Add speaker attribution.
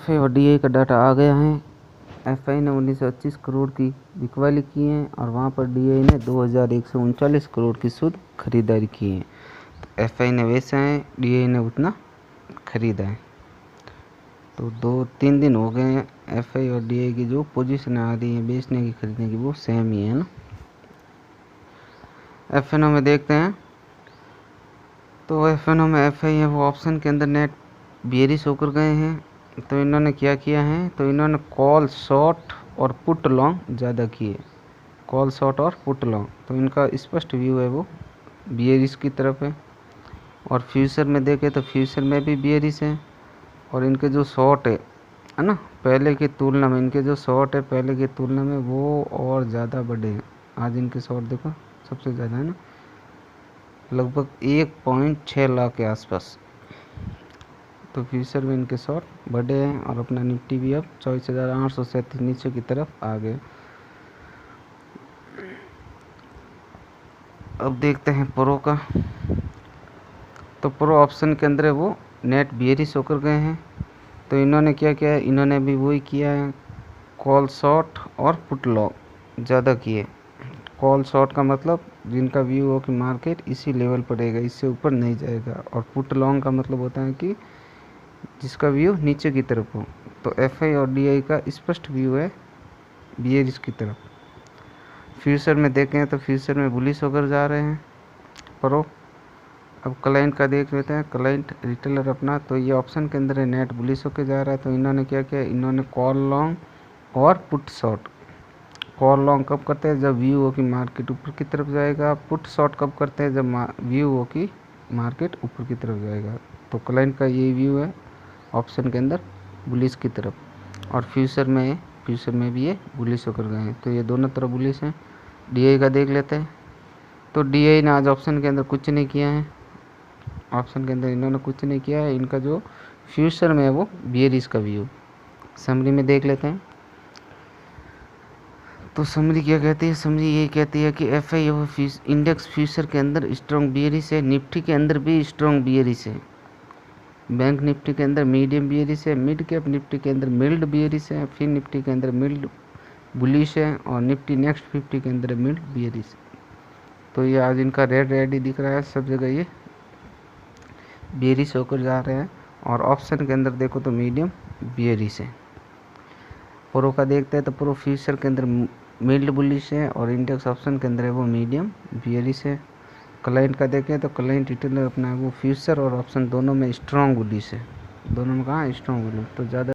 Speaker 1: FI और DI का data आ गया है। एफआई ने 1925 करोड़ की बिकवाली की है और वहाँ पर डीआई ने 2139 करोड़ की शुद्ध खरीदारी की है। तो एफआई ने बेचा है, डीआई ने उतना खरीदा है। तो 2-3 दिन हो गए हैं। एफआई और डीआई की जो पोजीशन आ रही है बेचने की खरीदने की वो सेम ही है ना। एफएनओ में देखते हैं। तो एफएनओ में एफआई है वो ऑप्शन के अंदर नेट बियरिश होकर गए हैं। तो इन्होंने क्या किया है, तो इन्होंने कॉल शॉर्ट और पुट लॉन्ग ज़्यादा किए, कॉल शॉर्ट और पुट लॉन्ग। तो इनका स्पष्ट व्यू है वो बियरिश की तरफ है। और फ्यूचर में देखें तो फ्यूचर में भी बियरिश है। और इनके जो शॉर्ट है ना, पहले की तुलना में इनके जो शॉर्ट है पहले की तुलना में वो और ज़्यादा बढ़े हैं। आज इनके शॉर्ट देखो सबसे ज़्यादा है ना, लगभग 1.6 लाख के आसपास। तो फ्यूचर में इनके शॉर्ट बढ़े हैं और अपना निफ्टी भी अब 24,837 नीचे की तरफ आ गए। अब देखते हैं प्रो का। तो प्रो ऑप्शन के अंदर वो नेट बियरिश होकर गए हैं। तो इन्होंने क्या किया है, इन्होंने भी वही किया है, कॉल शॉर्ट और पुट लॉन्ग ज़्यादा किए। कॉल शॉर्ट का मतलब जिनका व्यू हो कि मार्केट इसी लेवल पर रहेगा, इससे ऊपर नहीं जाएगा। और पुट लॉन्ग का मतलब होता है कि जिसका व्यू नीचे की तरफ हो। तो एफआई और डीआई का स्पष्ट व्यू है बियरिश की तरफ। फ्यूचर में देखें तो फ्यूचर में बुलिश होकर जा रहे हैं प्रो। अब क्लाइंट का देख लेते हैं, क्लाइंट रिटेलर अपना। तो ये ऑप्शन के अंदर नेट बुलिश होकर जा रहा है। तो इन्होंने क्या किया, इन्होंने कॉल लॉन्ग और पुट शॉर्ट। कॉल लॉन्ग कब करते हैं, जब व्यू हो कि मार्केट ऊपर की तरफ जाएगा। पुट शॉर्ट कब करते हैं, जब व्यू हो कि मार्केट ऊपर की तरफ जाएगा। तो क्लाइंट का यही व्यू है ऑप्शन के अंदर बुलिश की तरफ। और फ्यूचर में भी ये बुलिश होकर गए हैं। तो ये दोनों तरफ बुलिश हैं। डीआई का देख लेते हैं। तो डीआई ने आज ऑप्शन के अंदर कुछ नहीं किया है, ऑप्शन के अंदर इन्होंने कुछ नहीं किया है। इनका जो फ्यूचर में है वो बियरिश का व्यू। समरी में देख लेते हैं। तो समरी क्या कहती है, समरी ये कहती है कि एफआई इंडेक्स फ्यूचर के अंदर स्ट्रॉन्ग बियरिश है, निफ्टी के अंदर भी स्ट्रॉन्ग बियरिश है, बैंक निफ्टी के अंदर मीडियम बियरिश है, मिड कैप निफ्टी के अंदर मिल्ड बियरिश है, फिर निफ्टी के अंदर मिल्ड बुलिश है और निफ्टी नेक्स्ट 50 के अंदर मिल्ड बियरिश। तो ये आज इनका रेड ही दिख रहा है, सब जगह ये बियरिश होकर जा रहे हैं। और ऑप्शन के अंदर देखो तो मीडियम बियरिश है। प्रो का देखते हैं तो प्रो फ्यूचर के अंदर मिल्ड बुलिश है और इंडेक्स ऑप्शन के अंदर है वो मीडियम बियरिश है। क्लाइंट का देखें तो क्लाइंट रिटेलर अपना वो फ्यूचर और ऑप्शन दोनों में स्ट्रॉन्ग बुलिश है, दोनों में कहाँ स्ट्रॉन्ग बुलिश। तो ज़्यादा